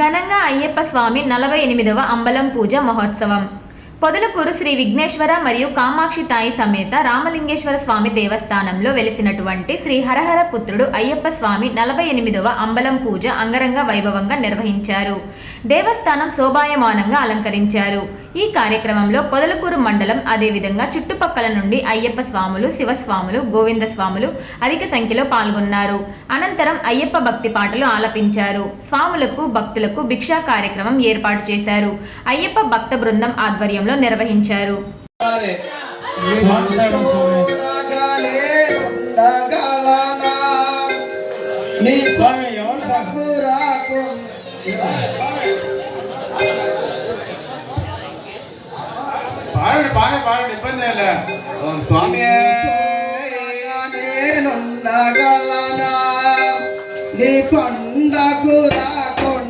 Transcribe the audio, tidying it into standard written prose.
ఘనంగా అయ్యప్ప స్వామి 48వ అంబలం పూజ మహోత్సవం. పొదలకూరు శ్రీ విఘ్నేశ్వర మరియు కామాక్షి తాయి సమేత రామలింగేశ్వర స్వామి దేవస్థానంలో వెలిసినటువంటి శ్రీ హరహర పుత్రుడు అయ్యప్ప స్వామి 48వ అంబలం పూజ అంగరంగ వైభవంగా నిర్వహించారు. దేవస్థానం శోభాయమానంగా అలంకరించారు. ఈ కార్యక్రమంలో పొదలకూరు మండలం అదేవిధంగా చుట్టుపక్కల నుండి అయ్యప్ప స్వాములు, శివస్వాములు, గోవింద స్వాములు అధిక సంఖ్యలో పాల్గొన్నారు. అనంతరం అయ్యప్ప భక్తి పాటలు ఆలపించారు. స్వాములకు, భక్తులకు భిక్షా కార్యక్రమం ఏర్పాటు చేశారు. అయ్యప్ప భక్త బృందం ఆధ్వర్యంలో నిర్వహించారు. స్వామి నేనుండగలనా నీ కొండకు రాకుండా